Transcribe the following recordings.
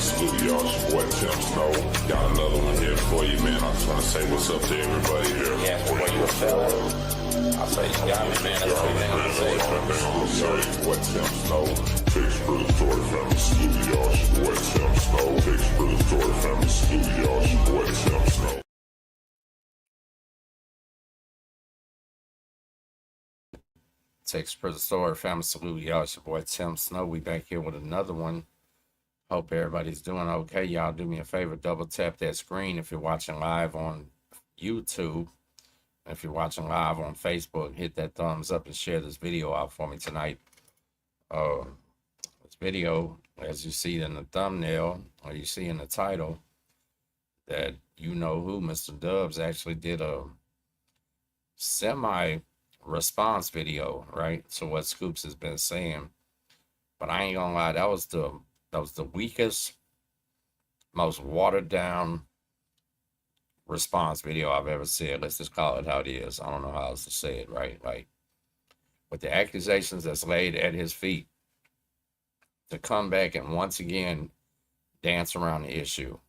Salute y'all, it's your boy Tim Snow. Got another one here for you, man. I just want to say what's up to everybody here. Yeah, for where you were feeling. I say, you got me, man. That's everything I say. Your boy Tim Snow. Takes for the story family. Salute y'all, it's your boy Tim Snow. Takes for the story family. Salute y'all, it's your boy Tim Snow. Takes for the story family. Salute y'all, it's your boy Tim Snow. We back here with another one. Hope everybody's doing okay. Y'all do me a favor, double tap that screen if you're watching live on YouTube. If you're watching live on Facebook, hit that thumbs up and share this video out for me tonight. This video, as you see in the thumbnail, or you see in the title, that you know who, Mr. Dubs actually did a semi-response video, right, to what Scoops has been saying. But I ain't gonna lie, that was the weakest, most watered down response video I've ever said. Let's just call it how it is. I don't know how else to say it, right? Like, with the accusations that's laid at his feet, to come back and once again dance around the issue.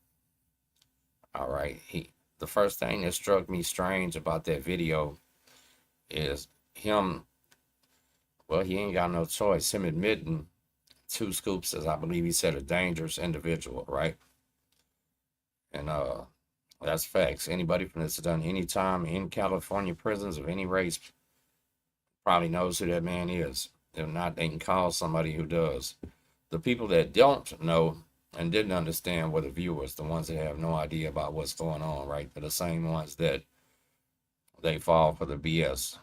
All right. The first thing that struck me strange about that video is him, well, he ain't got no choice, him admitting to Scoops as, I believe he said, a dangerous individual, right? And that's facts. Anybody from that's done any time in California prisons of any race probably knows who that man is. If not, they can call somebody who does. The people that don't know and didn't understand were the viewers, the ones that have no idea about what's going on, right? They're the same ones that they fall for the BS.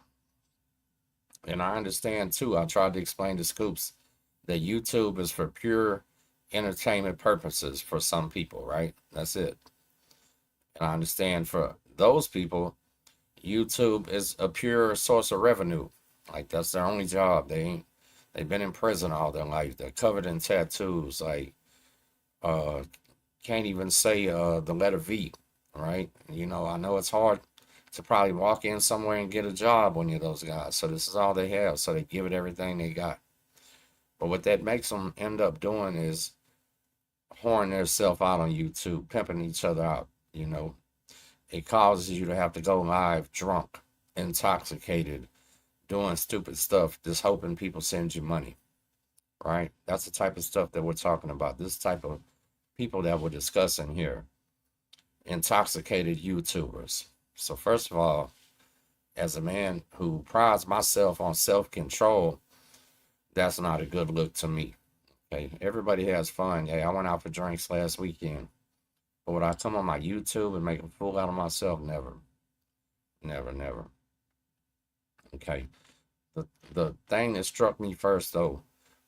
And I understand too, I tried to explain to Scoops that YouTube is for pure entertainment purposes for some people, right? That's it. And I understand for those people, YouTube is a pure source of revenue. Like, that's their only job. They've been in prison all their life. They're covered in tattoos. Like, can't even say the letter V, right? You know, I know it's hard to probably walk in somewhere and get a job when you're those guys. So this is all they have. So they give it everything they got. But what that makes them end up doing is whoring themselves out on YouTube, pimping each other out, you know. It causes you to have to go live drunk, intoxicated, doing stupid stuff, just hoping people send you money, right? That's the type of stuff that we're talking about. This type of people that we're discussing here. Intoxicated YouTubers. So first of all, as a man who prides myself on self-control, that's not a good look to me. Okay, everybody has fun. Hey, I went out for drinks last weekend. But would I come on my YouTube and make a fool out of myself? Never. Never, never. Okay. The thing that struck me first, though,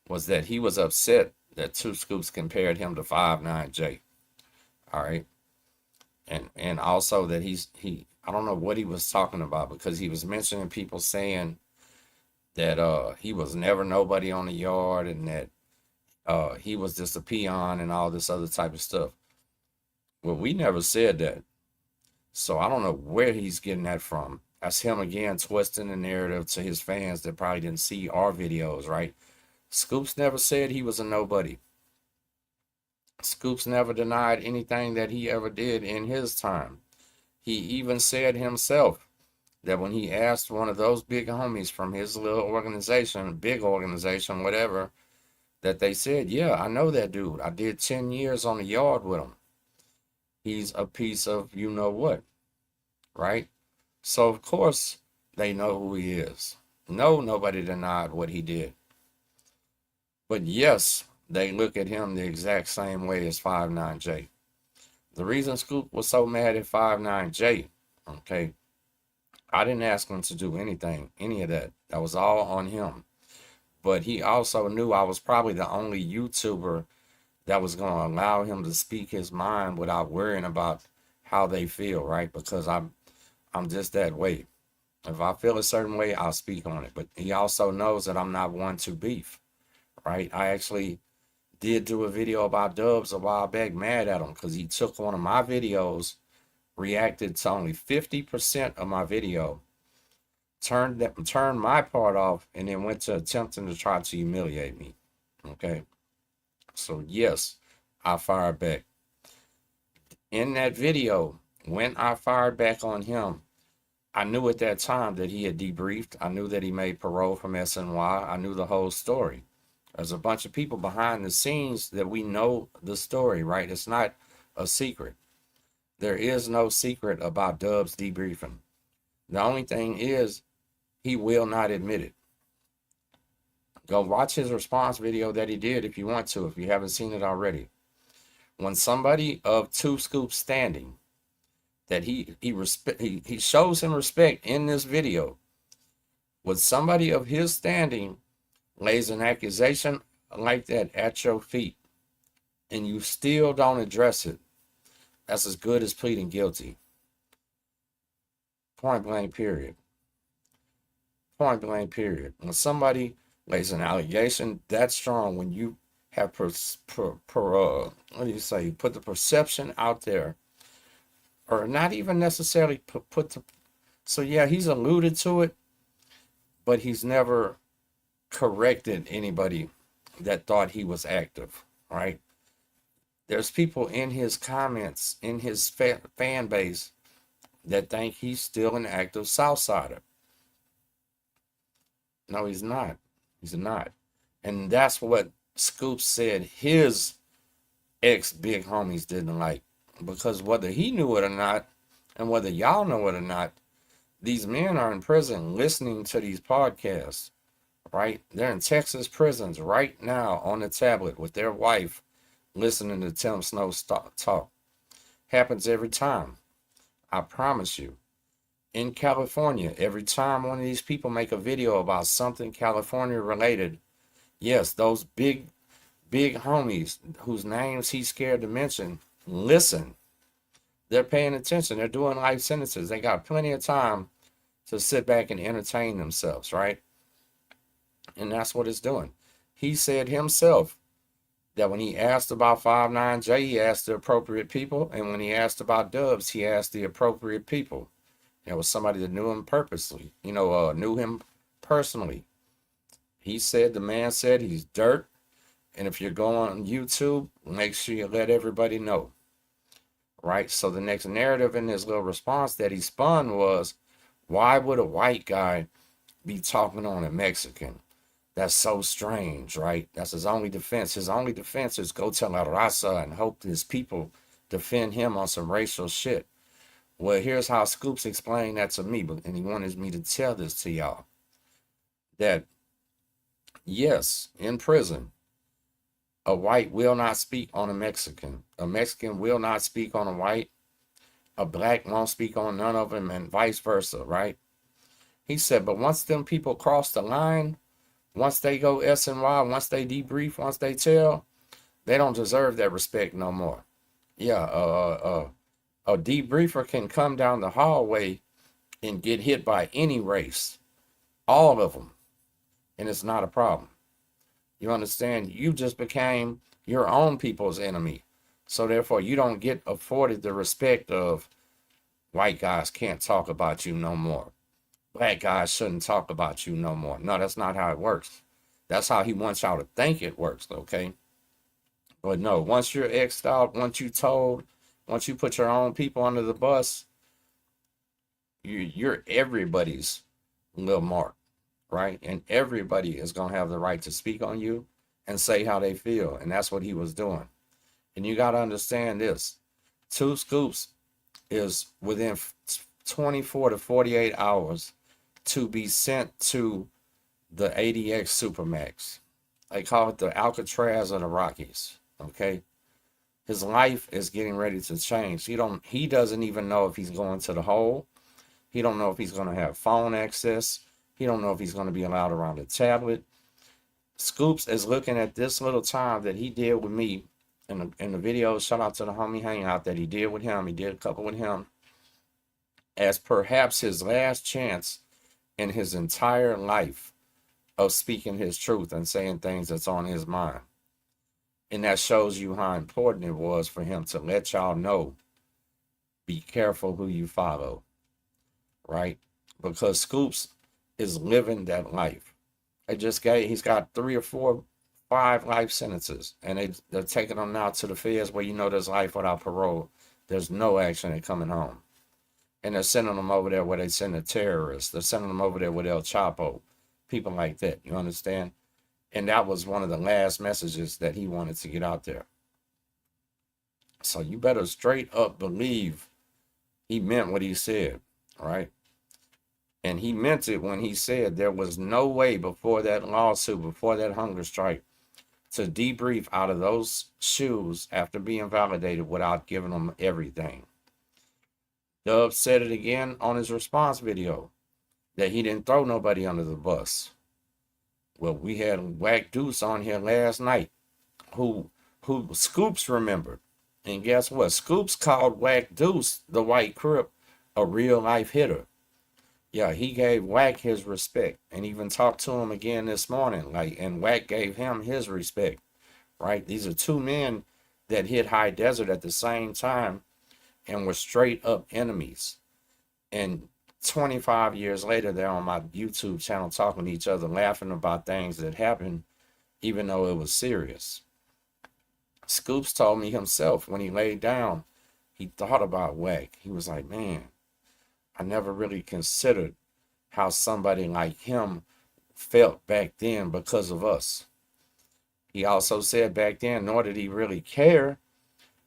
was that he was upset that Two Scoops compared him to 5'9" All right. And also that I don't know what he was talking about, because he was mentioning people saying that he was never nobody on the yard, and that he was just a peon and all this other type of stuff. Well, we never said that. So I don't know where he's getting that from. That's him again twisting the narrative to his fans that probably didn't see our videos, right? Scoops never said he was a nobody. Scoops never denied anything that he ever did in his time. He even said himself that when he asked one of those big homies from his little organization, big organization, whatever, that they said, yeah, I know that dude. I did 10 years on the yard with him. He's a piece of you know what, right? So, of course, they know who he is. No, nobody denied what he did. But yes, they look at him the exact same way as 5'9" The reason Scoop was so mad at 5'9" okay, I didn't ask him to do anything, any of that. That was all on him. But he also knew I was probably the only YouTuber that was going to allow him to speak his mind without worrying about how they feel, right? Because I'm just that way. If I feel a certain way, I'll speak on it. But he also knows that I'm not one to beef, right? I actually did do a video about Dubs a while back, mad at him because he took one of my videos, reacted to only 50% of my video, turned my part off, and then went to attempting to try to humiliate me. Okay. So yes, I fired back. In that video, when I fired back on him, I knew at that time that he had debriefed. I knew that he made parole from SNY. I knew the whole story. There's a bunch of people behind the scenes that we know the story, right? It's not a secret. There is no secret about Dub's debriefing. The only thing is, he will not admit it. Go watch his response video that he did if you want to, if you haven't seen it already. When somebody of Two Scoops standing, that he shows him respect in this video, when somebody of his standing lays an accusation like that at your feet, and you still don't address it, that's as good as pleading guilty. Point blank, period. Point blank, period. When somebody lays an allegation that strong, when you have what do you say, put the perception out there, or not even necessarily put the, so yeah, he's alluded to it, but he's never corrected anybody that thought he was active, right? There's people in his comments, in his fan base, that think he's still an active Southsider. No, he's not. He's not. And that's what Scoop said his ex-big homies didn't like. Because whether he knew it or not, and whether y'all know it or not, these men are in prison listening to these podcasts, right? They're in Texas prisons right now on the tablet with their wife listening to Tim Snow talk. Happens every time. I promise you. In California, every time one of these people make a video about something California related, yes, those big homies whose names he's scared to mention, listen. They're paying attention. They're doing life sentences. They got plenty of time to sit back and entertain themselves, right? And that's what it's doing. He said himself that when he asked about 5'9" he asked the appropriate people. And when he asked about Dubs, he asked the appropriate people. It was somebody that knew him purposely, knew him personally. He said, the man said he's dirt. And if you're going on YouTube, make sure you let everybody know. Right? So the next narrative in his little response that he spun was, why would a white guy be talking on a Mexican? That's so strange, right? That's his only defense. His only defense is go tell La Raza and hope his people defend him on some racial shit. Well, here's how Scoops explained that to me, and he wanted me to tell this to y'all. That, yes, in prison, a white will not speak on a Mexican. A Mexican will not speak on a white. A black won't speak on none of them, and vice versa, right? He said, but once them people cross the line, once they go SNY, once they debrief, once they tell, they don't deserve that respect no more. Yeah, a debriefer can come down the hallway and get hit by any race, all of them, and it's not a problem. You understand? You just became your own people's enemy. So therefore, you don't get afforded the respect of white guys can't talk about you no more. Black guys shouldn't talk about you no more. No, that's not how it works. That's how he wants y'all to think it works, okay? But no, once you're X'd out, once you told, once you put your own people under the bus, you're everybody's little mark, right? And everybody is going to have the right to speak on you and say how they feel. And that's what he was doing. And you got to understand this. Two Scoops is within 24 to 48 hours to be sent to the ADX Supermax. They call it the Alcatraz of the Rockies, okay? His life is getting ready to change. He doesn't even know if he's going to the hole. He don't know if he's going to have phone access. He don't know if he's going to be allowed around the tablet. Scoops is looking at this little time that he did with me in the video. Shout out to the homie hangout that he did with him. He did a couple with him as perhaps his last chance in his entire life of speaking his truth and saying things that's on his mind. And that shows you how important it was for him to let y'all know, be careful who you follow, right? Because Scoops is living that life. He's got 3 or 4 5 life sentences, and they're taking them now to the feds where there's life without parole. There's no action in coming home. And they're sending them over there where they send the terrorists. They're sending them over there with El Chapo, people like that. You understand? And that was one of the last messages that he wanted to get out there. So you better straight up believe he meant what he said, all right? And he meant it when he said there was no way before that lawsuit, before that hunger strike, to debrief out of those shoes after being validated without giving them everything. Dub said it again on his response video that he didn't throw nobody under the bus. Well, we had Whack Deuce on here last night who Scoops remembered. And guess what? Scoops called Whack Deuce, the white crip, a real life hitter. Yeah, he gave Whack his respect and even talked to him again this morning. And Whack gave him his respect, right? These are two men that hit High Desert at the same time and were straight up enemies. And 25 years later, they're on my YouTube channel talking to each other, laughing about things that happened, even though it was serious. Scoops told me himself when he laid down, he thought about Whack. He was like, man, I never really considered how somebody like him felt back then because of us. He also said back then, nor did he really care.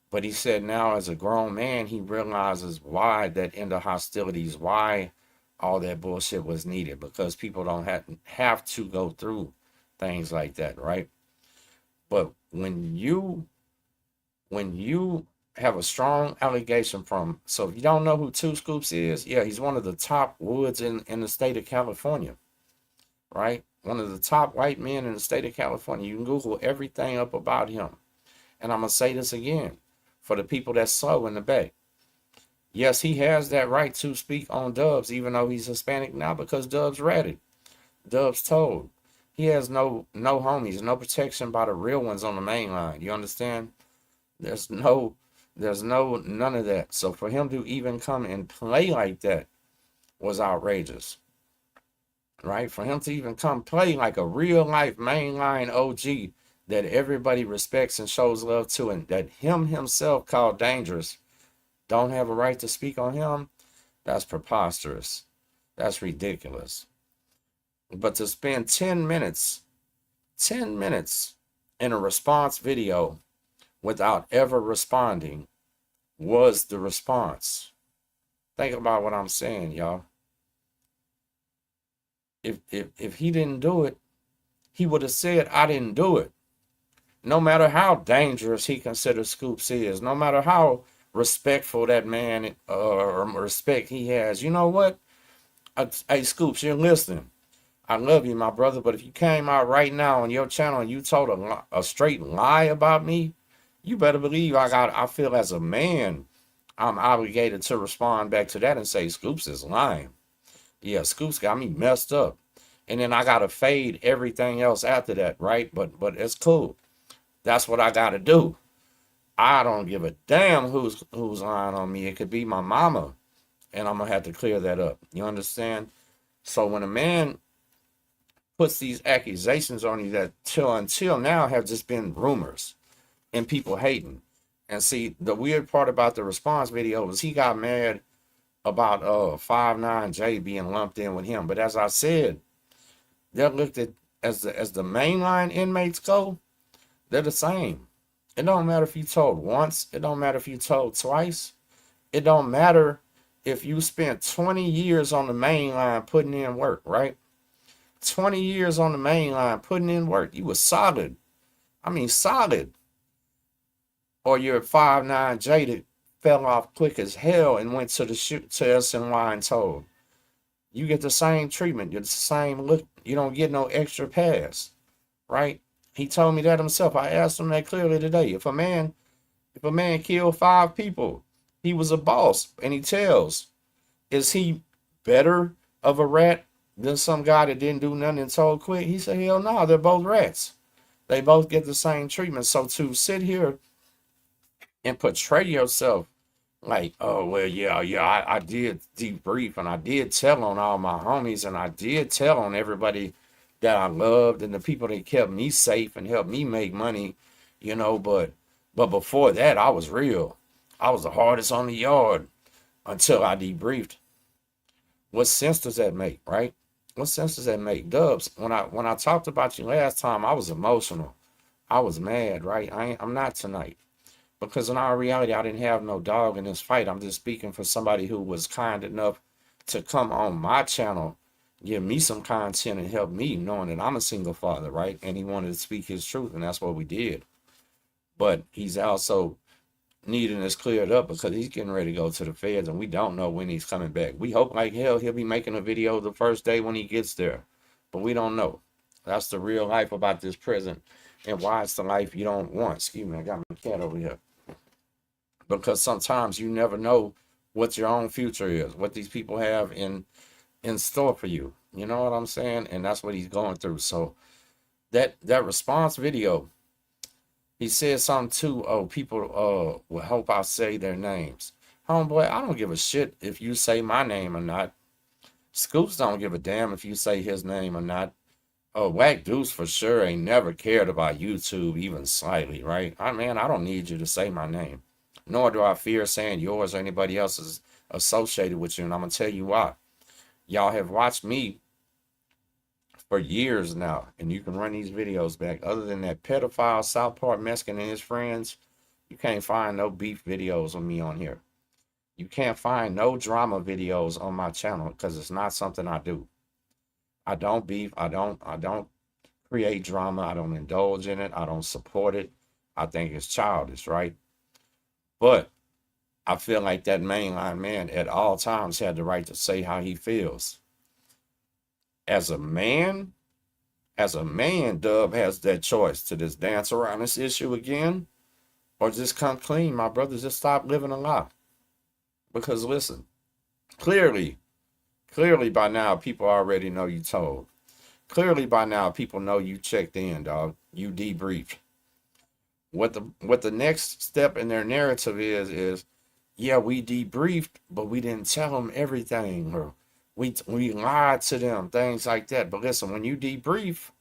But he said now as a grown man, he realizes why that end of hostilities, why all that bullshit was needed, because people don't have to go through things like that, right? But when you have a strong allegation from, so if you don't know who Two Scoops is, yeah, he's one of the top woods in the state of California, right? One of the top white men in the state of California. You can Google everything up about him. And I'm going to say this again for the people that's slow in the back. Yes, he has that right to speak on Dubs, even though he's Hispanic now, because Dubs ratted. Dubs told. He has no homies, no protection by the real ones on the main line. You understand? There's none of that. So for him to even come and play like that was outrageous. Right? For him to even come play like a real life mainline OG that everybody respects and shows love to, and that him himself called dangerous, don't have a right to speak on him, that's preposterous. That's ridiculous. But to spend 10 minutes in a response video without ever responding was the response. Think about what I'm saying, y'all. If he didn't do it, he would have said, I didn't do it. No matter how dangerous he considers Scoops is, no matter how respectful that man or respect he has, you know what? Hey, Scoops, you're listening. I love you, my brother, but if you came out right now on your channel and you told a straight lie about me, you better believe I feel as a man, I'm obligated to respond back to that and say, Scoops is lying. Yeah, Scoops got me messed up. And then I got to fade everything else after that, right? But it's cool. That's what I got to do. I don't give a damn who's lying on me. It could be my mama. And I'm going to have to clear that up. You understand? So when a man puts these accusations on you that until now have just been rumors and people hating. And see, the weird part about the response video was he got mad about 5'9" being lumped in with him. But as I said, they're looked at as the mainline inmates go, they're the same. It don't matter if you told once. It don't matter if you told twice. It don't matter if you spent 20 years on the main line putting in work, right? 20 years on the main line putting in work. You were solid. I mean, solid. Or you're 5'9" that fell off quick as hell and went to the SNY and told. You get the same treatment. You're the same look. You don't get no extra pass, right? He told me that himself. I asked him that clearly today. If a man killed 5 people, he was a boss, and he tells, is he better of a rat than some guy that didn't do nothing and told quit? He said, hell no, they're both rats. They both get the same treatment. So to sit here and portray yourself like, oh, well, yeah, I did debrief and I did tell on all my homies and I did tell on everybody that I loved and the people that kept me safe and helped me make money, you know, but before that I was real. I was the hardest on the yard until I debriefed. What sense does that make, right? What sense does that make? Dubs, when I talked about you last time, I was emotional. I was mad, right? I'm not tonight. Because in all reality, I didn't have no dog in this fight. I'm just speaking for somebody who was kind enough to come on my channel, give me some content and help me, knowing that I'm a single father, right? And he wanted to speak his truth, and that's what we did. But he's also needing this cleared up because he's getting ready to go to the feds, and we don't know when he's coming back. We hope like hell he'll be making a video the first day when he gets there, but we don't know. That's the real life about this prison and why it's the life you don't want. Excuse me, I got my cat over here. Because sometimes you never know what your own future is, what these people have in store for you. You know what I'm saying? And that's what he's going through. So that response video, he said something too. Oh, people will hope I say their names. Homeboy, I don't give a shit if you say my name or not. Scoops don't give a damn if you say his name or not. Whack Deuce for sure ain't never cared about YouTube even slightly, right? I don't need you to say my name. Nor do I fear saying yours or anybody else's associated with you. And I'm going to tell you why. Y'all have watched me for years now, and you can run these videos back. Other than that pedophile South Park Mexican and his friends, you can't find no beef videos of me on here. You can't find no drama videos on my channel because it's not something I do. I don't beef. I don't create drama. I don't indulge in it. I don't support it. I think it's childish, right? But I feel like that mainline man at all times had the right to say how he feels. As a man, Dub has that choice to just dance around this issue again or just come clean. My brother, just stop living a lie. Because listen, clearly by now, people already know you told. Clearly by now, people know you checked in, dog. You debriefed. What the next step in their narrative is, yeah, we debriefed, but we didn't tell them everything, or we lied to them, things like that. But listen, when you debrief,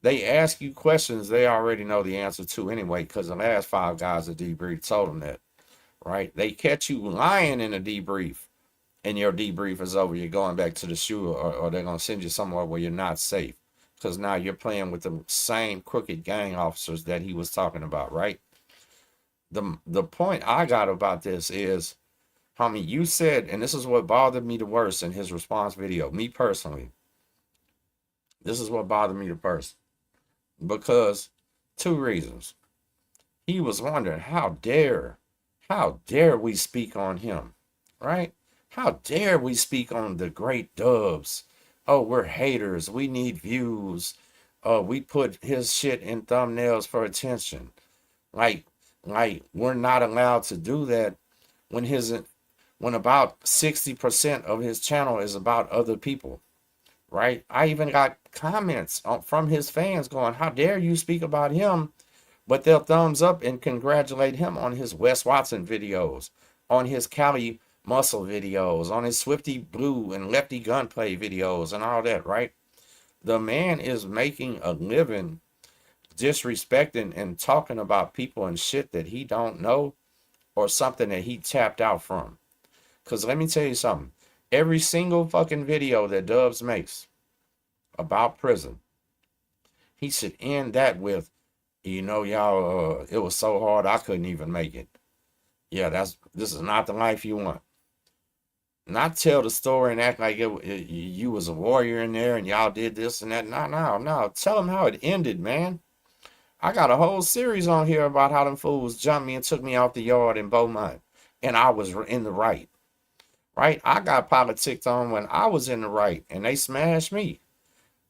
they ask you questions they already know the answer to anyway, because the last 5 guys that debrief told them that, right? They catch you lying in a debrief, and your debrief is over. You're going back to the shoe, or they're going to send you somewhere where you're not safe. Because now you're playing with the same crooked gang officers that he was talking about, right? The point I got about this is, homie, you said, and this is what bothered me the worst in his response video, me personally. This is what bothered me the worst. Because 2 reasons. He was wondering, how dare we speak on him, right? How dare we speak on the great Dubs? Oh, we're haters. We need views. We put his shit in thumbnails for attention. Like we're not allowed to do that when about 60% of his channel is about other people, right? I even got comments from his fans going, how dare you speak about him? But they'll thumbs up and congratulate him on his Wes Watson videos, on his Cali Muscle videos, on his Swifty Blue and Lefty Gunplay videos and all that, right? The man is making a living disrespecting and talking about people and shit that he don't know or something that he tapped out from. Because let me tell you something. Every single fucking video that Dubs makes about prison, he should end that with, you know, y'all, it was so hard I couldn't even make it. Yeah, this is not the life you want. Not tell the story and act like you was a warrior in there and y'all did this and that. No. Tell them how it ended, man. I got a whole series on here about how them fools jumped me and took me off the yard in Beaumont. And I was in the right. Right? I got politicked on when I was in the right and they smashed me.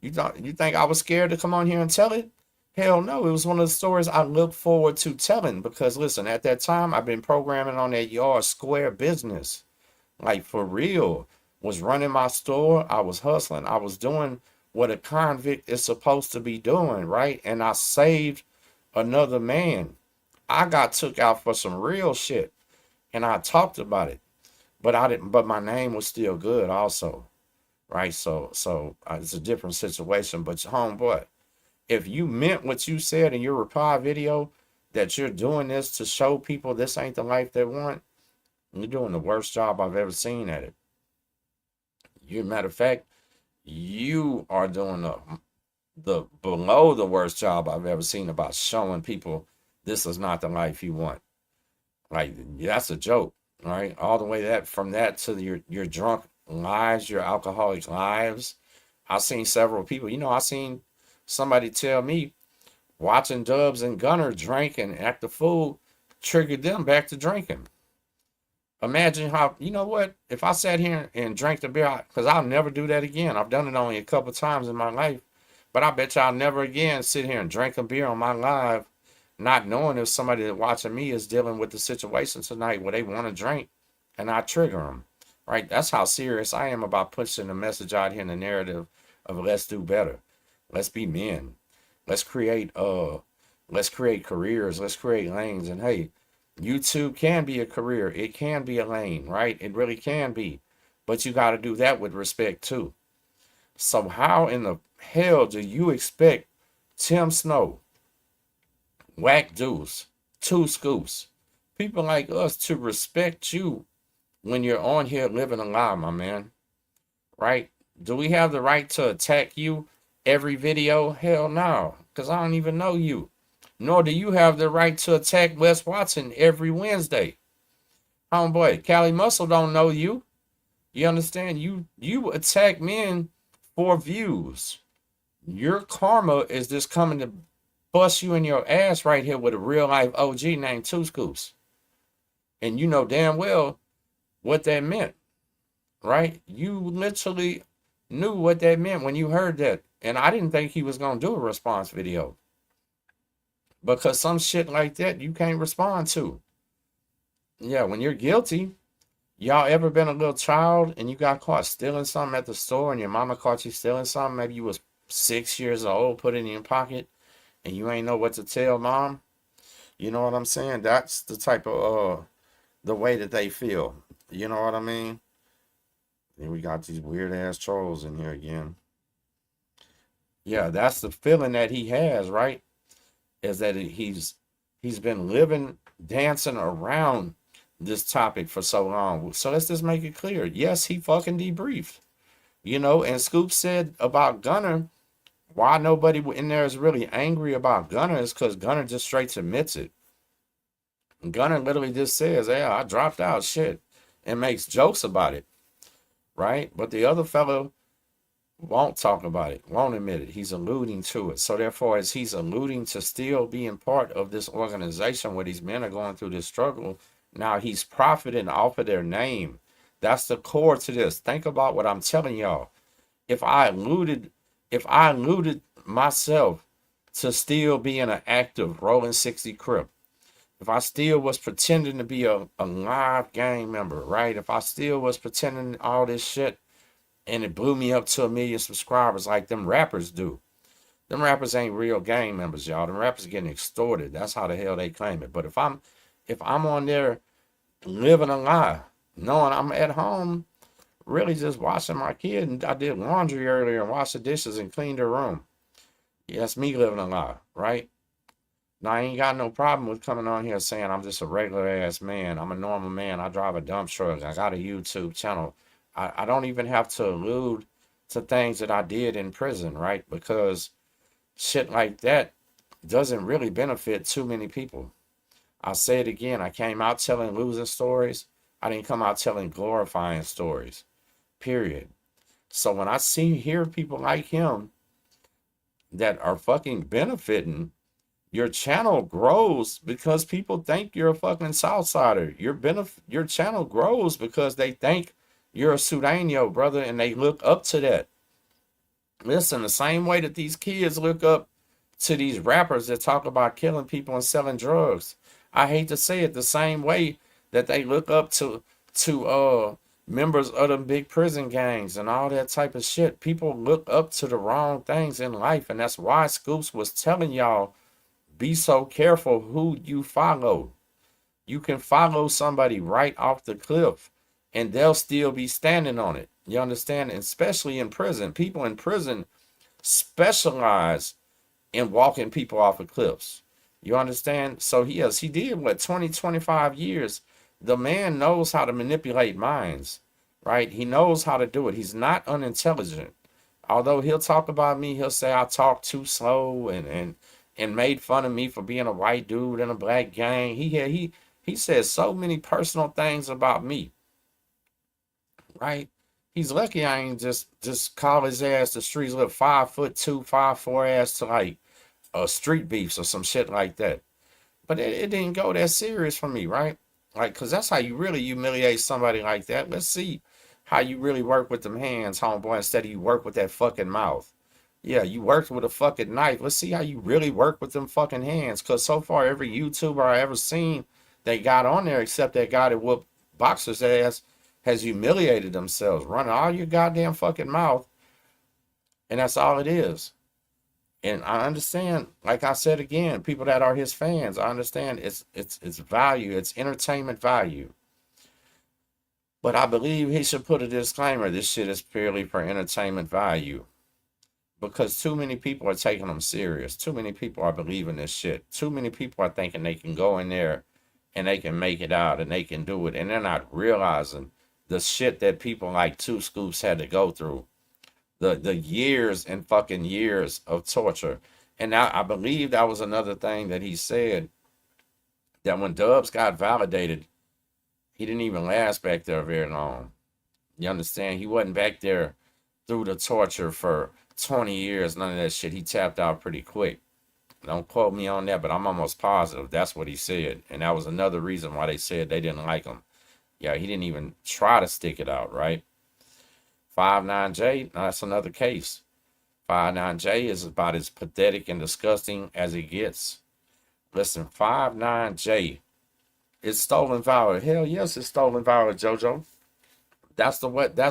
You think I was scared to come on here and tell it? Hell no. It was one of the stories I look forward to telling because, listen, at that time, I've been programming on that yard square business. Like, for real. Was running my store. I was hustling. I was doing what a convict is supposed to be doing, right? And I saved another man. I got took out for some real shit. And I talked about it. But my name was still good also. right? So it's a different situation. But homeboy, if you meant what you said in your reply video, that you're doing this to show people this ain't the life they want, you're doing the worst job I've ever seen at it. You, matter of fact, you are doing the below the worst job I've ever seen about showing people this is not the life you want. Like, that's a joke, right? All the way that from that to your drunk lives, your alcoholic lives. I've seen several people. I seen somebody tell me watching Dubs and Gunner drink and act the fool triggered them back to drinking. Imagine how, what, if I sat here and drank the beer, because I'll never do that again. I've done it only a couple times in my life, but I bet you I'll never again sit here and drink a beer on my live, not knowing if somebody that watching me is dealing with the situation tonight where they want to drink and I trigger them, right? That's how serious I am about pushing the message out here in the narrative of let's do better. Let's be men. Let's create careers. Let's create lanes. And hey, YouTube can be a career. It can be a lane, right? It really can be. But you got to do that with respect too. So how in the hell do you expect Tim Snow, Whack Deuce, Two Scoops, people like us to respect you when you're on here living a lie, my man? Right? Do we have the right to attack you every video? Hell no, because I don't even know you. Nor do you have the right to attack Wes Watson every Wednesday. Homeboy, Cali Muscle don't know you. You understand? You attack men for views. Your karma is just coming to bust you in your ass right here with a real life OG named Two Scoops. And you know damn well what that meant, right? You literally knew what that meant when you heard that. And I didn't think he was going to do a response video. Because some shit like that you can't respond to. Yeah, when you're guilty, y'all ever been a little child and you got caught stealing something at the store and your mama caught you stealing something? Maybe you was 6 years old, put it in your pocket, and you ain't know what to tell mom. You know what I'm saying? That's the type of the way that they feel. You know what I mean? And we got these weird ass trolls in here again. Yeah, that's the feeling that he has, right? Is that he's been living, dancing around this topic for so long. So let's just make it clear. Yes, he fucking debriefed. And Scoop said about Gunner, why nobody in there is really angry about Gunner is because Gunner just straight admits it. Gunner literally just says, yeah, I dropped out, shit, and makes jokes about it, right? But the other fellow won't talk about it, won't admit it. He's alluding to it. So therefore, as he's alluding to still being part of this organization where these men are going through this struggle, now he's profiting off of their name. That's the core to this. Think about what I'm telling y'all. If I alluded myself to still being an active Rolling 60 Crip, if I still was pretending to be a live gang member, right? If I still was pretending all this shit, and it blew me up to 1 million subscribers like them rappers do. Them rappers ain't real gang members, y'all. Them rappers getting extorted. That's how the hell they claim it. But if I'm on there living a lie, knowing I'm at home, really just watching my kid, and I did laundry earlier and washed the dishes and cleaned her room. Yeah, that's me living a lie, right? Now, I ain't got no problem with coming on here saying I'm just a regular ass man. I'm a normal man. I drive a dump truck. I got a YouTube channel. I don't even have to allude to things that I did in prison, right? Because shit like that doesn't really benefit too many people. I'll say it again. I came out telling losing stories. I didn't come out telling glorifying stories, period. So when I hear people like him that are fucking benefiting, your channel grows because people think you're a fucking Southsider. Your channel grows because they think you're a Sudaño, brother, and they look up to that. Listen, the same way that these kids look up to these rappers that talk about killing people and selling drugs. I hate to say it, the same way that they look up to members of them big prison gangs and all that type of shit. People look up to the wrong things in life, and that's why Scoops was telling y'all, be so careful who you follow. You can follow somebody right off the cliff, and they'll still be standing on it. You understand? And especially in prison. People in prison specialize in walking people off of cliffs. You understand? So he did what, 20, 25 years. The man knows how to manipulate minds, right? He knows how to do it. He's not unintelligent. Although he'll talk about me, he'll say I talk too slow and made fun of me for being a white dude in a black gang. He says so many personal things about me, right? He's lucky I ain't just call his ass the streets little 5'2", 5'4" ass to like street beefs or some shit like that. But it didn't go that serious for me, right? Like, cause that's how you really humiliate somebody like that. Let's see how you really work with them hands, homeboy, instead of you work with that fucking mouth. Yeah, you worked with a fucking knife. Let's see how you really work with them fucking hands. Cause so far every YouTuber I ever seen they got on there, except that guy that whooped boxer's ass, has humiliated themselves, running all your goddamn fucking mouth, and that's all it is. And I understand, like I said again, people that are his fans, I understand it's value, it's entertainment value. But I believe he should put a disclaimer: this shit is purely for entertainment value. Because too many people are taking them serious. Too many people are believing this shit. Too many people are thinking they can go in there and they can make it out and they can do it. And they're not realizing the shit that people like Two Scoops had to go through. The years and fucking years of torture. And now I believe that was another thing that he said, that when Dubs got validated, he didn't even last back there very long. You understand? He wasn't back there through the torture for 20 years, none of that shit. He tapped out pretty quick. Don't quote me on that, but I'm almost positive that's what he said. And that was another reason why they said they didn't like him. Yeah, he didn't even try to stick it out, right? 59J, that's another case. 59J is about as pathetic and disgusting as it gets. Listen, 59J, it's stolen valor. Hell yes, it's stolen valor, JoJo. That's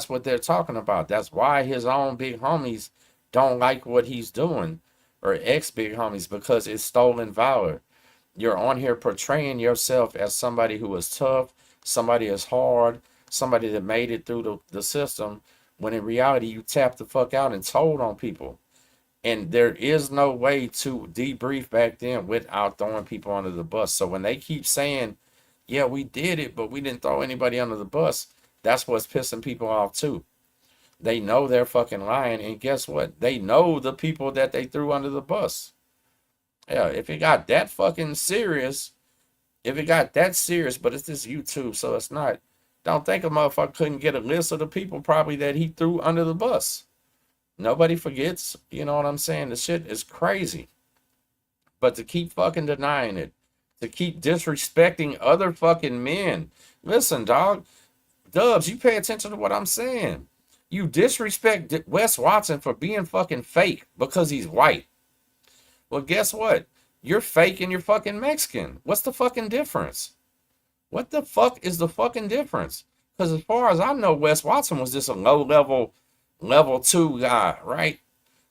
what they're talking about. That's why his own big homies don't like what he's doing, or ex big homies, because it's stolen valor. You're on here portraying yourself as somebody who is tough, somebody is hard, somebody that made it through the system, when in reality you tapped the fuck out and told on people. And there is no way to debrief back then without throwing people under the bus. So when they keep saying, yeah, we did it, but we didn't throw anybody under the bus, that's what's pissing people off too. They know they're fucking lying, and guess what? They know the people that they threw under the bus. Yeah, if it got that fucking serious, but it's this YouTube, so it's not. Don't think a motherfucker couldn't get a list of the people probably that he threw under the bus. Nobody forgets, you know what I'm saying? The shit is crazy. But to keep fucking denying it, to keep disrespecting other fucking men. Listen, dog, Dubs, you pay attention to what I'm saying. You disrespect Wes Watson for being fucking fake because he's white. Well, guess what? You're fake and you're fucking Mexican. What's the fucking difference? What the fuck is the fucking difference? Because as far as I know, Wes Watson was just a level 2 guy, right?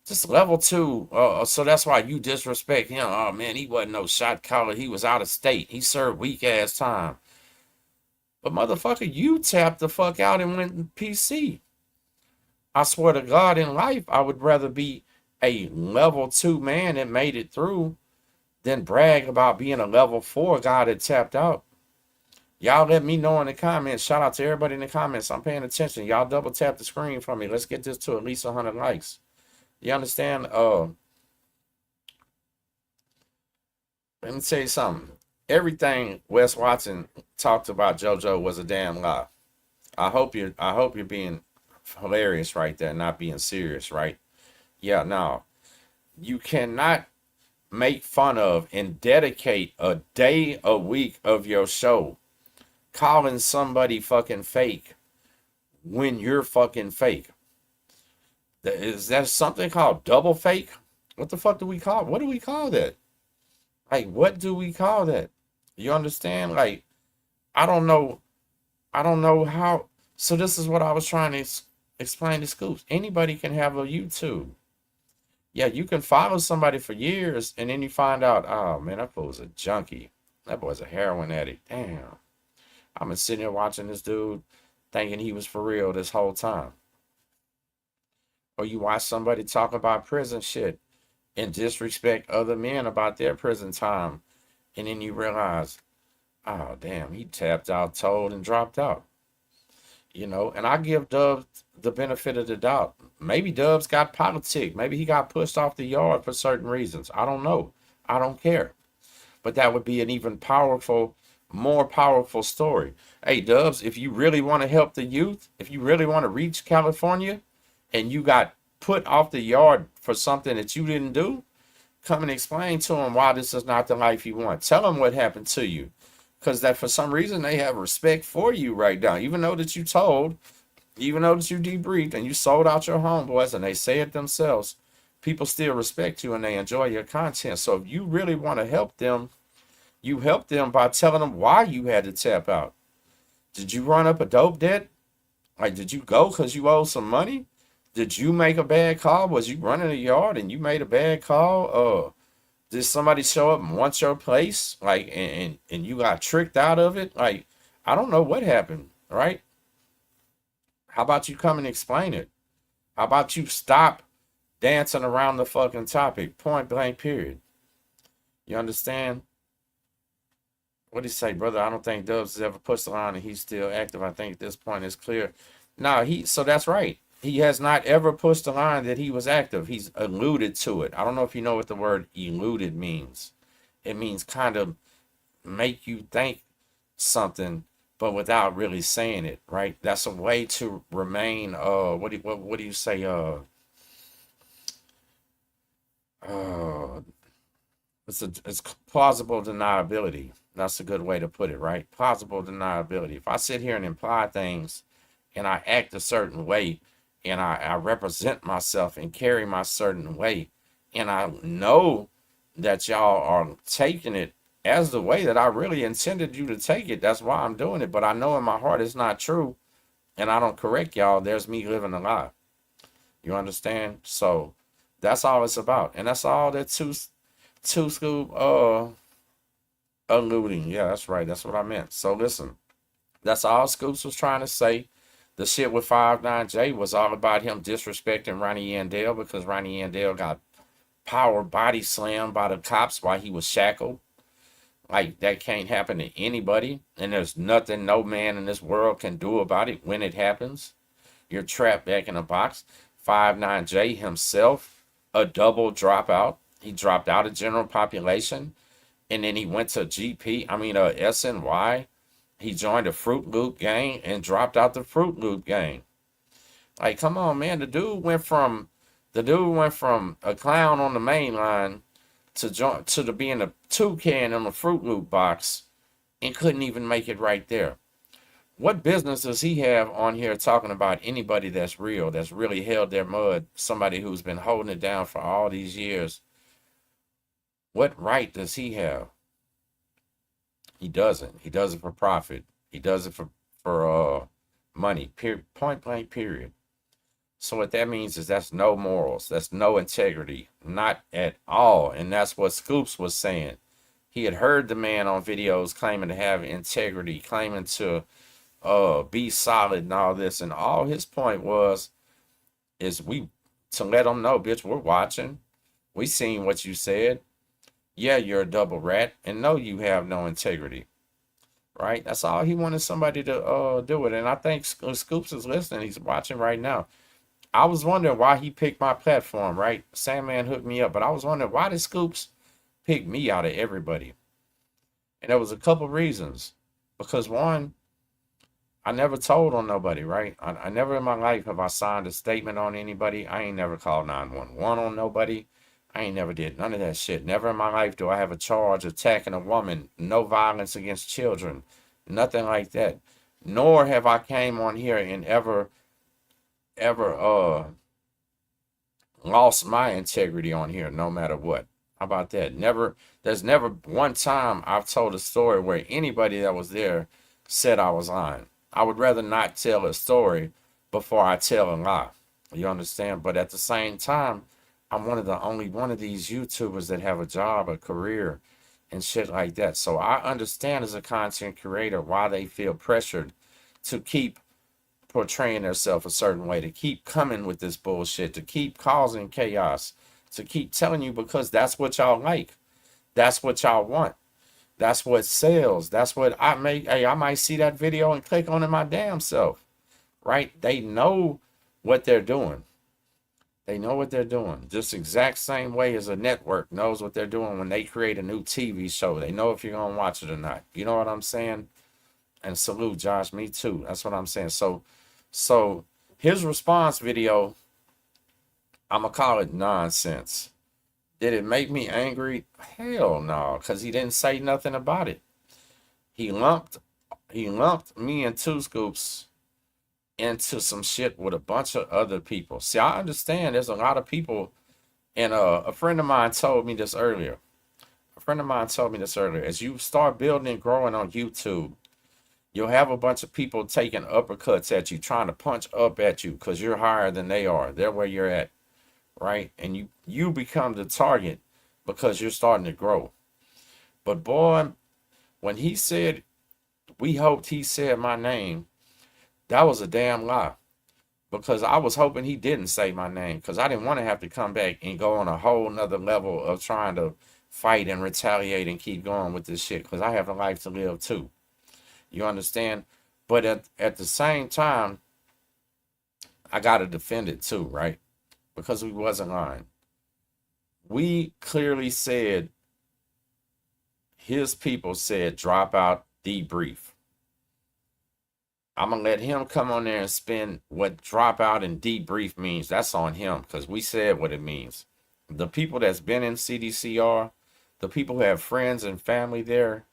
Just level 2. So that's why you disrespect him. Oh, man, he wasn't no shot caller. He was out of state. He served weak ass time. But motherfucker, you tapped the fuck out and went PC. I swear to God, in life, I would rather be a level 2 man that made it through than brag about being a level 4 guy that tapped out. Y'all let me know in the comments. Shout out to everybody in the comments. I'm paying attention. Y'all double tap the screen for me. Let's get this to at least 100 likes. You understand? Let me tell you something. Everything Wes Watson talked about JoJo was a damn lie. I hope you're being hilarious right there, not being serious, right? Yeah, no. You cannot make fun of and dedicate a day a week of your show calling somebody fucking fake when you're fucking fake. Is that something called double fake? What the fuck do we call it? What do we call that? Like, what do we call that? You understand? Like, I don't know how. So this is what I was trying to explain to Scoops. Anybody can have a YouTube. Yeah, you can follow somebody for years and then you find out, oh man, that fool's a junkie. That boy's a heroin addict. Damn. I've been sitting here watching this dude thinking he was for real this whole time. or you watch somebody talk about prison shit and disrespect other men about their prison time, and then you realize, oh damn, he tapped out, told, and dropped out. And I give Dubs the benefit of the doubt. Maybe Dubs got politic. Maybe he got pushed off the yard for certain reasons. I don't know. I don't care. But that would be an even more powerful story. Hey, Dubs, if you really want to help the youth, if you really want to reach California, and you got put off the yard for something that you didn't do, come and explain to them why this is not the life you want. Tell them what happened to you. Because that for some reason they have respect for you right now. Even though that you debriefed and you sold out your homeboys and they say it themselves, people still respect you and they enjoy your content. So if you really want to help them, you help them by telling them why you had to tap out. Did you run up a dope debt? Like, did you go because you owed some money? Did you make a bad call? Was you running a yard and you made a bad call? Did somebody show up and want your place? Like, and you got tricked out of it? Like, I don't know what happened, right? How about you come and explain it? How about you stop dancing around the fucking topic? Point blank, period. You understand? What do you say, brother? I don't think Dubs has ever pushed the line and he's still active. I think at this point is clear. No, so that's right. He has not ever pushed the line that he was active. He's alluded to it. I don't know if you know what the word alluded means. It means kind of make you think something, but without really saying it, right? That's a way to remain, what do you say, it's plausible deniability. That's a good way to put it, right? Plausible deniability. If I sit here and imply things and I act a certain way and I represent myself and carry my certain way, and I know that y'all are taking it as the way that I really intended you to take it, that's why I'm doing it. But I know in my heart it's not true and I don't correct y'all, there's me living a lie. You understand? So that's all it's about. And that's all that two scoop alluding. Yeah, that's right. That's what I meant. So listen, that's all Scoops was trying to say. The shit with 59J was all about him disrespecting Ronnie Yandel because Ronnie Yandel got power body slammed by the cops while he was shackled. Like, that can't happen to anybody. And there's nothing no man in this world can do about it when it happens. You're trapped back in a box. 59J himself, a double dropout. He dropped out of general population. And then he went to SNY. He joined the Fruit Loop gang and dropped out the Fruit Loop gang. Like, come on, man. The dude went from a clown on the main line to being a toucan in a Fruit Loop box and couldn't even make it right there. What business does he have on here talking about anybody that's real, that's really held their mud, somebody who's been holding it down for all these years? What right does he have? He doesn't. He does it for profit. He does it for money. Point blank, period. So what that means is that's no morals. That's no integrity. Not at all. And that's what Scoops was saying. He had heard the man on videos claiming to have integrity, claiming to be solid and all this. And all his point is to let them know, bitch, we're watching. We seen what you said. Yeah, you're a double rat, and no, you have no integrity, right? That's all he wanted somebody to do it. And I think Scoops is listening. He's watching right now. I was wondering why he picked my platform, right? Sandman hooked me up, but I was wondering, why did Scoops pick me out of everybody? And there was a couple reasons. Because one, I never told on nobody, right? I never in my life have I signed a statement on anybody. I ain't never called 911 on nobody. I ain't never did none of that shit. Never in my life do I have a charge attacking a woman. No violence against children. Nothing like that. Nor have I came on here and ever lost my integrity on here, no matter what. How about that? There's never one time I've told a story where anybody that was there said I was lying. I would rather not tell a story before I tell a lie. You understand? But at the same time, I'm only one of these YouTubers that have a job, a career, and shit like that. So I understand as a content creator why they feel pressured to keep portraying themselves a certain way, to keep coming with this bullshit, to keep causing chaos, to keep telling you because that's what y'all like. That's what y'all want. That's what sells. That's what I may, hey, I might see that video and click on it my damn self, right? They know what they're doing. They know what they're doing. Just exact same way as a network knows what they're doing when they create a new TV show. They know if you're going to watch it or not. You know what I'm saying? And salute, Josh. Me too. That's what I'm saying. So his response video, I'm going to call it nonsense. Did it make me angry? Hell no, because he didn't say nothing about it. He lumped me and Two Scoops into some shit with a bunch of other people. See, I understand there's a lot of people, and a friend of mine told me this earlier. As you start building and growing on YouTube, you'll have a bunch of people taking uppercuts at you, trying to punch up at you because you're higher than they are. They're where you're at, right? And you become the target because you're starting to grow. But boy, when he said, we hoped he said my name, that was a damn lie, because I was hoping he didn't say my name, because I didn't want to have to come back and go on a whole nother level of trying to fight and retaliate and keep going with this shit, because I have a life to live too. You understand? But at the same time, I got to defend it too, right? Because we wasn't lying. We clearly said, his people said, drop out, debrief. I'm going to let him come on there and spin what drop out and debrief means. That's on him, because we said what it means. The people that's been in CDCR, the people who have friends and family there,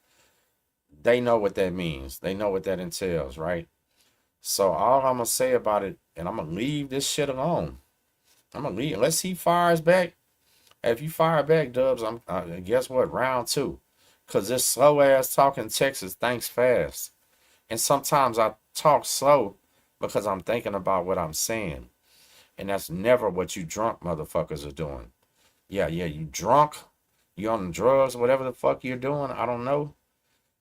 they know what that means. They know what that entails, right? So all I'm going to say about it, and I'm going to leave this shit alone. I'm going to leave. Unless he fires back. If you fire back, Dubs, guess what? Round 2. Because this slow ass talking Texas thinks fast. And sometimes I talk slow because I'm thinking about what I'm saying. And that's never what you drunk motherfuckers are doing. Yeah, you drunk. You on drugs, whatever the fuck you're doing. I don't know.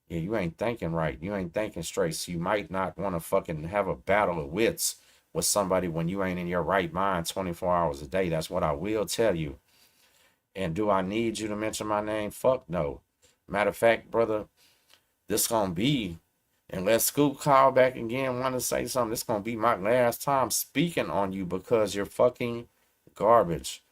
Yeah, you ain't thinking right. You ain't thinking straight. So you might not want to fucking have a battle of wits with somebody when you ain't in your right mind 24 hours a day. That's what I will tell you. And do I need you to mention my name? Fuck no. Matter of fact, brother, this gonna be, unless Scoop call back again, want to say something, this gonna be my last time speaking on you, because you're fucking garbage.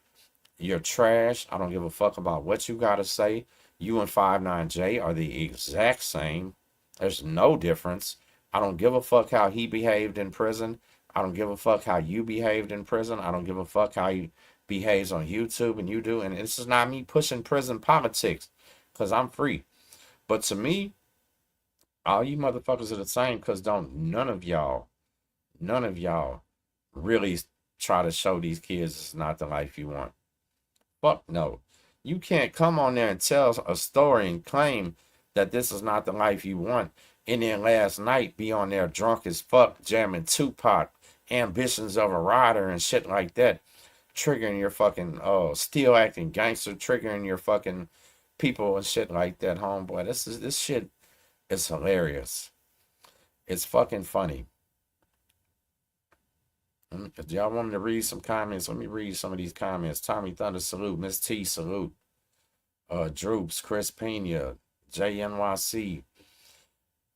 You're trash. I don't give a fuck about what you gotta say. You and 59J are the exact same. There's no difference. I don't give a fuck how he behaved in prison. I don't give a fuck how you behaved in prison. I don't give a fuck how he behaves on YouTube and you do. And this is not me pushing prison politics, because I'm free. But to me, all you motherfuckers are the same, because don't none of y'all really try to show these kids it's not the life you want. Fuck no. You can't come on there and tell a story and claim that this is not the life you want, and then last night be on there drunk as fuck jamming Tupac, Ambitions of a Rider and shit like that, triggering your fucking still acting gangster, triggering your fucking people and shit like that, homeboy. This shit is hilarious. It's fucking funny. If y'all want me to read some comments, let me read some of these comments. Tommy Thunder, salute. Miss T, salute. Droops, Chris Pena, JNYC.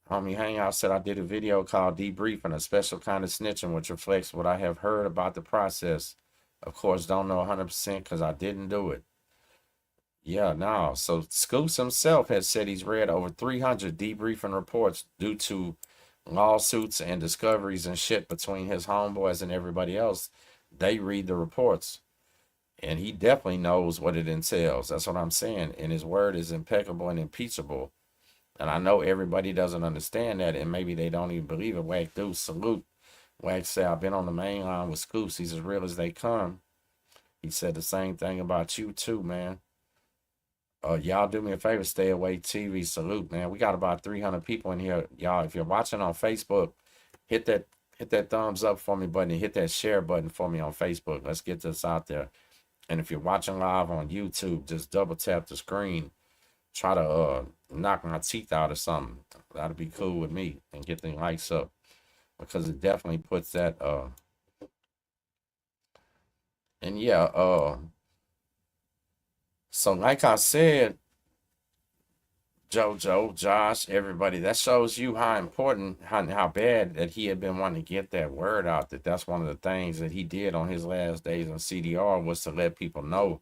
Homie Hangout said, I did a video called Debriefing, a special kind of snitching, which reflects what I have heard about the process. Of course, don't know 100% because I didn't do it. Yeah, no. So Scoops himself has said he's read over 300 debriefing reports due to lawsuits and discoveries and shit between his homeboys and everybody else. They read the reports, and he definitely knows what it entails. That's what I'm saying. And his word is impeccable and impeachable. And I know everybody doesn't understand that, and maybe they don't even believe it. Wack dude, salute. Wack said, I've been on the main line with Scoops. He's as real as they come. He said the same thing about you too, man. Y'all do me a favor, stay away TV, salute, man. We got about 300 people in here. Y'all, if you're watching on Facebook, hit that thumbs up for me button and hit that share button for me on Facebook. Let's get this out there. And if you're watching live on YouTube, just double tap the screen. Try to knock my teeth out or something. That'll be cool with me, and get the likes up. because it definitely puts that and yeah, so like I said, JoJo, Josh, everybody, that shows you how important, how bad that he had been wanting to get that word out. That that's one of the things that he did on his last days on CDR was to let people know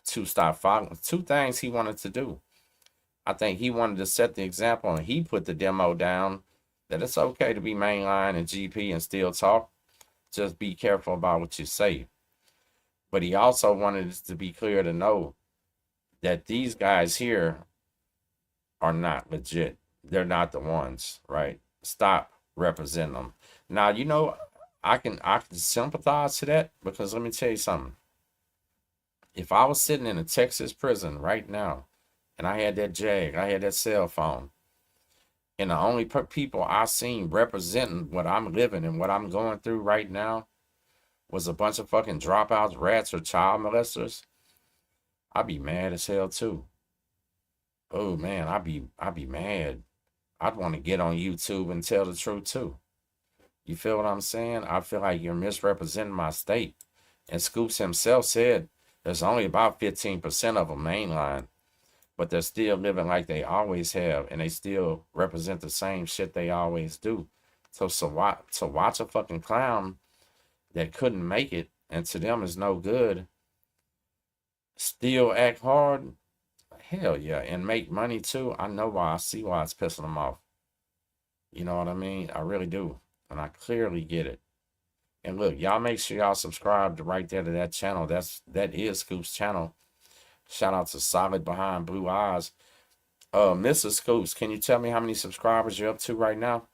to stop following. Two things he wanted to do. I think he wanted to set the example, and he put the demo down that it's okay to be mainline and GP and still talk. Just be careful about what you say. But he also wanted it to be clear to know that these guys here are not legit. They're not the ones, right? Stop representing them. Now, you know, I can sympathize to that because let me tell you something. If I was sitting in a Texas prison right now and I had that jag, I had that cell phone, and the only people I seen representing what I'm living and what I'm going through right now was a bunch of fucking dropouts, rats, or child molesters, I'd be mad as hell too. Oh man, I'd be mad. I'd want to get on YouTube and tell the truth too. You feel what I'm saying? I feel like you're misrepresenting my state. And Scoops himself said there's only about 15% of them mainline, but they're still living like they always have, and they still represent the same shit they always do. To watch a fucking clown that couldn't make it and to them is no good, still act hard, hell yeah, and make money too. I know why. I see why it's pissing them off. You know what I mean? I really do. And I clearly get it. And look, y'all make sure y'all subscribe to right there to that channel. That is Scoop's channel. Shout out to Solid Behind Blue Eyes. Mrs. Scoops, can you tell me how many subscribers you're up to right now?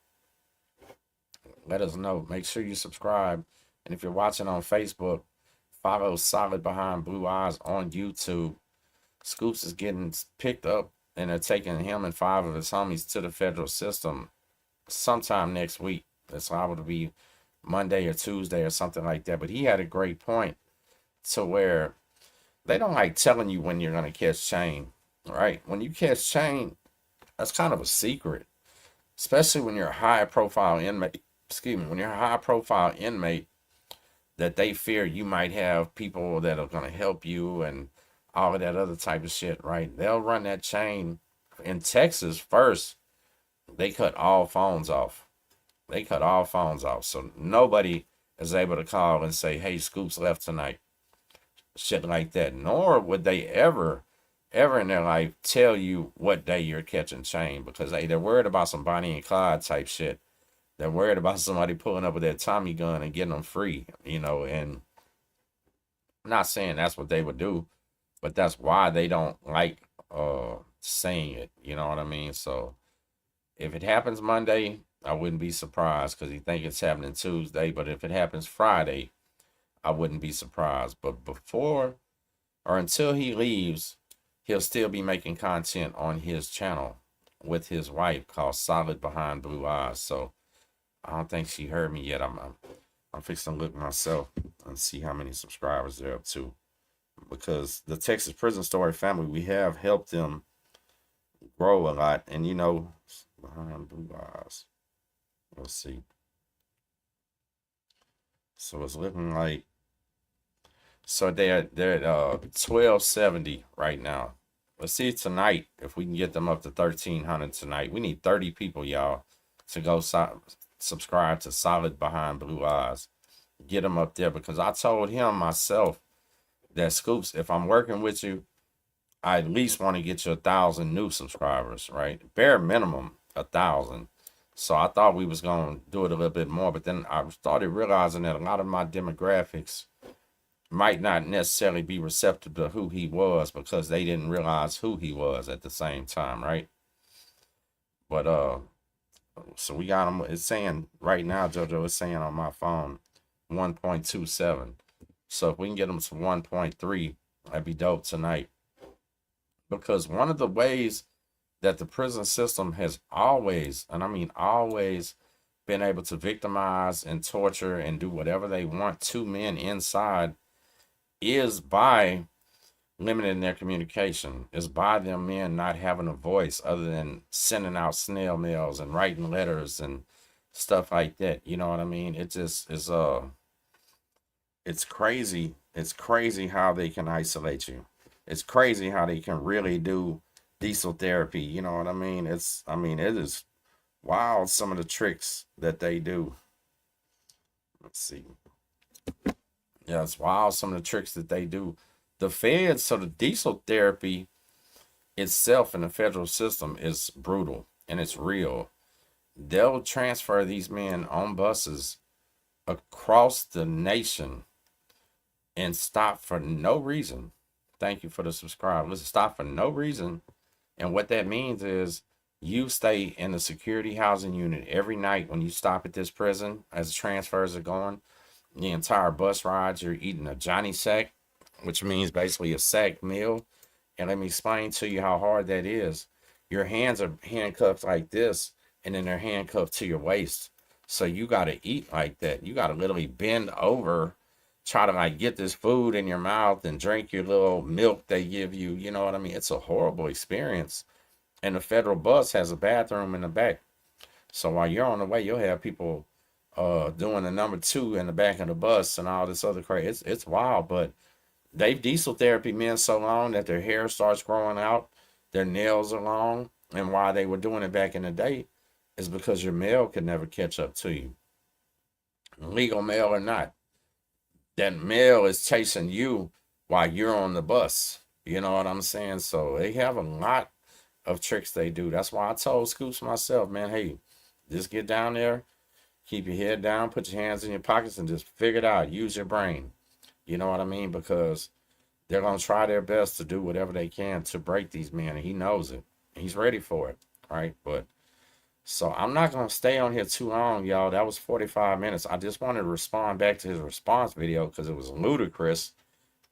Let us know. Make sure you subscribe. And if you're watching on Facebook, follow Solid Behind Blue Eyes on YouTube. Scoops is getting picked up, and they're taking him and 5 of his homies to the federal system sometime next week. It's liable to be Monday or Tuesday or something like that. But he had a great point to where they don't like telling you when you're going to catch chain, right? When you catch chain, that's kind of a secret, especially when you're a high profile inmate. Excuse me, when you're a high profile inmate, that they fear you might have people that are going to help you and all of that other type of shit, right? They'll run that chain. In Texas first, they cut all phones off. They cut all phones off. So nobody is able to call and say, hey, Scoops left tonight. Shit like that. Nor would they ever in their life tell you what day you're catching chain, because they're worried about some Bonnie and Clyde type shit. They're worried about somebody pulling up with their Tommy gun and getting them free, you know, and I'm not saying that's what they would do, but that's why they don't like saying it, you know what I mean? So if it happens Monday, I wouldn't be surprised because you think it's happening Tuesday, but if it happens Friday, I wouldn't be surprised. But before or until he leaves, he'll still be making content on his channel with his wife called Solid Behind Blue Eyes. So I don't think she heard me yet. I'm fixing to look myself and see how many subscribers they're up to. Because the Texas Prison Story family, we have helped them grow a lot. And you know, Behind Blue Eyes. Let's see. So it's looking like, so they're at 1270 right now. Let's see tonight if we can get them up to 1300 tonight. We need 30 people, y'all, to go subscribe to Solid Behind Blue Eyes. Get them up there, because I told him myself that Scoops, if I'm working with you, I at least want to get you 1,000 new subscribers, right? Bare minimum 1,000. So I thought we was gonna do it a little bit more, but then I started realizing that a lot of my demographics might not necessarily be receptive to who he was because they didn't realize who he was at the same time, right? But so we got him. It's saying right now, JoJo, it's saying on my phone 1.27. So if we can get them to 1.3, that'd be dope tonight. Because one of the ways that the prison system has always, and I mean always, been able to victimize and torture and do whatever they want to men inside is by limiting their communication, is by them men not having a voice other than sending out snail mails and writing letters and stuff like that. You know what I mean? It just is it's crazy. It's crazy how they can isolate you. It's crazy how they can really do diesel therapy. You know what I mean? It is wild some of the tricks that they do. Let's see. Yeah, it's wild some of the tricks that they do. The feds, so the diesel therapy itself in the federal system is brutal and it's real. They'll transfer these men on buses across the nation and stop for no reason. Thank you for the subscribe. Listen, stop for no reason. And what that means is you stay in the security housing unit every night when you stop at this prison as transfers are going. The entire bus rides, you're eating a Johnny sack, which means basically a sack meal. And let me explain to you how hard that is. Your hands are handcuffed like this, and then they're handcuffed to your waist. So you got to eat like that. You got to literally bend over, try to like get this food in your mouth and drink your little milk they give you. You know what I mean? It's a horrible experience. And the federal bus has a bathroom in the back. So while you're on the way, you'll have people doing the number 2 in the back of the bus and all this other crazy. It's wild, but they've diesel therapy men so long that their hair starts growing out, their nails are long, and why they were doing it back in the day is because your mail could never catch up to you, legal mail or not. That mail is chasing you while you're on the bus. You know what I'm saying? So they have a lot of tricks they do. That's why I told Scoops myself, man, hey, just get down there, keep your head down, put your hands in your pockets, and just figure it out. Use your brain. You know what I mean? Because they're going to try their best to do whatever they can to break these men, and he knows it. He's ready for it, right? But so I'm not going to stay on here too long, y'all. That was 45 minutes. I just wanted to respond back to his response video because it was ludicrous.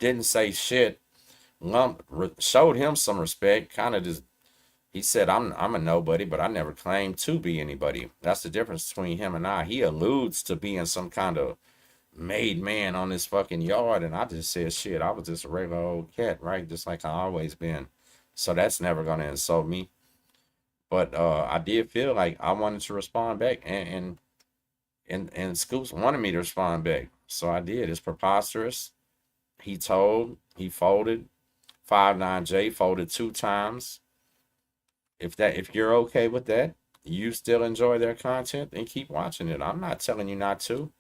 Didn't say shit. Showed him some respect. Kind of just, he said, I'm a nobody, but I never claimed to be anybody. That's the difference between him and I. He alludes to being some kind of made man on this fucking yard, and I just said, shit, I was just a regular old cat, right? Just like I always been. So that's never going to insult me. But I did feel like I wanted to respond back, and Scoops wanted me to respond back. So I did. It's preposterous. He folded. 59J folded 2 times. If you're okay with that, you still enjoy their content, then keep watching it. I'm not telling you not to.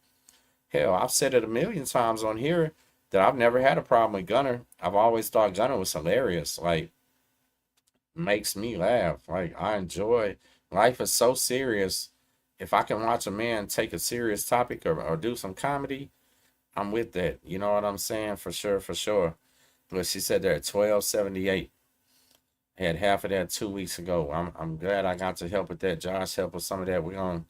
Hell, I've said it a million times on here that I've never had a problem with Gunner. I've always thought Gunner was hilarious. Like, makes me laugh. Like, I enjoy. Life is so serious. If I can watch a man take a serious topic or do some comedy, I'm with that. You know what I'm saying? For sure, for sure. But she said they're at 1278. Had half of that 2 weeks ago. I'm glad I got to help with that. Josh helped with some of that. We're gonna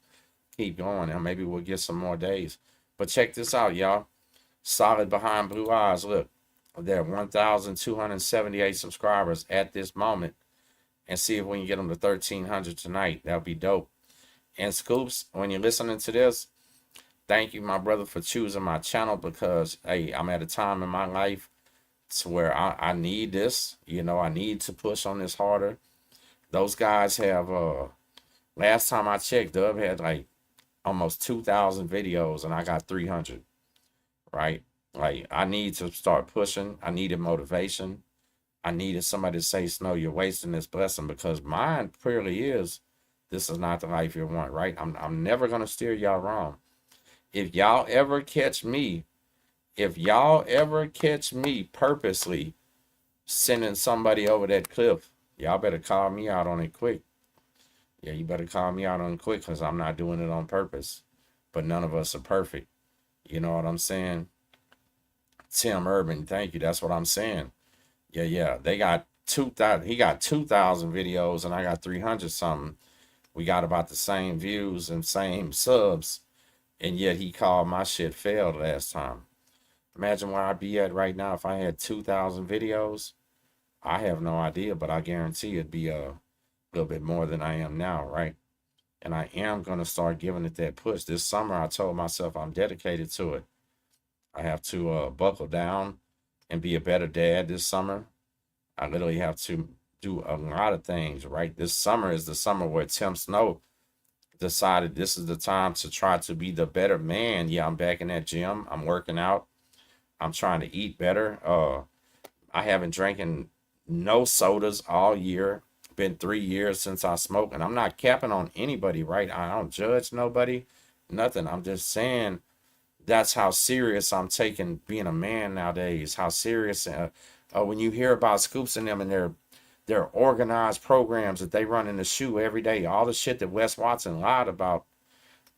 keep going, and maybe we'll get some more days. But check this out, y'all. Solid behind blue eyes. Look, there are 1,278 subscribers at this moment, and see if we can get them to 1,300 tonight. That'll be dope. And Scoops, when you're listening to this, thank you, my brother, for choosing my channel because, hey, I'm at a time in my life to where I need this. You know, I need to push on this harder. Those guys have, last time I checked, Dub had like almost 2,000 videos and I got 300, right? Like, I need to start pushing. I needed motivation. I needed somebody to say, Snow, you're wasting this blessing, because mine clearly is, this is not the life you want, right? I'm never going to steer y'all wrong. If y'all ever catch me purposely sending somebody over that cliff, y'all better call me out on it quick. Yeah, you better call me out on it quick, because I'm not doing it on purpose. But none of us are perfect. You know what I'm saying? Tim Urban, thank you. That's what I'm saying. Yeah. They got 2,000. He got 2,000 videos, and I got 300 something. We got about the same views and same subs, and yet he called my shit failed last time. Imagine where I'd be at right now if I had 2,000 videos. I have no idea, but I guarantee it'd be a little bit more than I am now, right? And I am going to start giving it that push. This summer, I told myself I'm dedicated to it. I have to buckle down and be a better dad this summer. I literally have to do a lot of things, right? This summer is the summer where Tim Snow decided this is the time to try to be the better man. Yeah, I'm back in that gym. I'm working out. I'm trying to eat better. I haven't drinking no sodas all year. Been 3 years since I smoked, and I'm not capping on anybody, right? I don't judge nobody, nothing. I'm just saying that's how serious I'm taking being a man nowadays. How serious when you hear about Scoops and them and their organized programs that they run in the shoe every day, all the shit that Wes Watson lied about,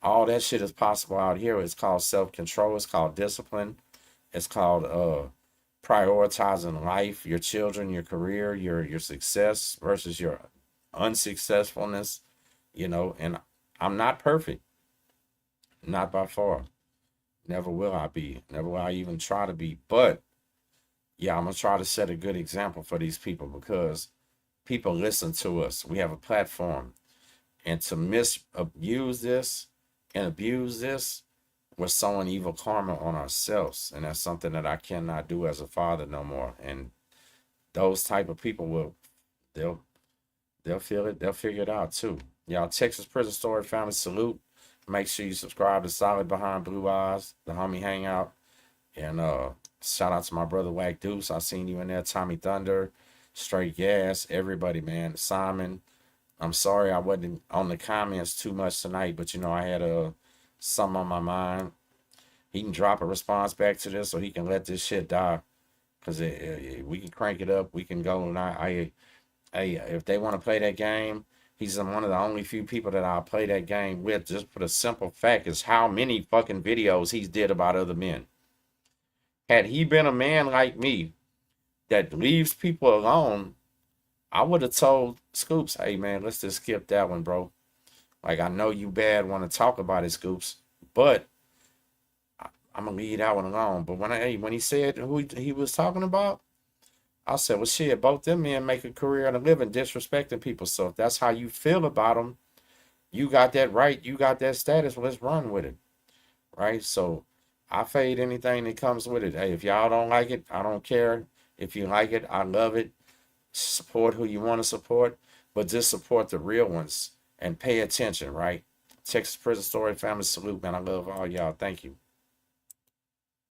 all that shit is possible out here. It's called self-control. It's called discipline. It's called prioritizing life, your children, your career, your success versus your unsuccessfulness, and I'm not perfect, not by far. Never will I be. Never will I even try to be. But yeah, I'm gonna try to set a good example for these people because people listen to us. We have a platform. And to misabuse this and abuse this, we're sowing evil karma on ourselves. And that's something that I cannot do as a father no more. And those type of people they'll they'll feel it, they'll figure it out too. Y'all, Texas Prison Story family, salute. Make sure you subscribe to Solid Behind Blue Eyes, the homie hangout. And shout out to my brother Wack Deuce. I seen you in there, Tommy Thunder, Straight Gas, everybody, man. Simon. I'm sorry I wasn't on the comments too much tonight, but I had something on my mind. He can drop a response back to this, so he can let this shit die. Cause we can crank it up. We can go and if they want to play that game, he's one of the only few people that I'll play that game with. Just for the simple fact is how many fucking videos he's did about other men. Had he been a man like me that leaves people alone, I would have told Scoops, hey man, let's just skip that one, bro. Like, I know you bad want to talk about it, Scoops, but I'm gonna leave that one alone. But when he said who he was talking about, I said, well, shit, both them men make a career and a living disrespecting people. So if that's how you feel about them, you got that right, you got that status. Well, let's run with it, right? So I fade anything that comes with it. Hey, if y'all don't like it, I don't care. If you like it, I love it. Support who you want to support, but just support the real ones and pay attention, right? Texas Prison Story family, salute, man. I love all y'all. Thank you.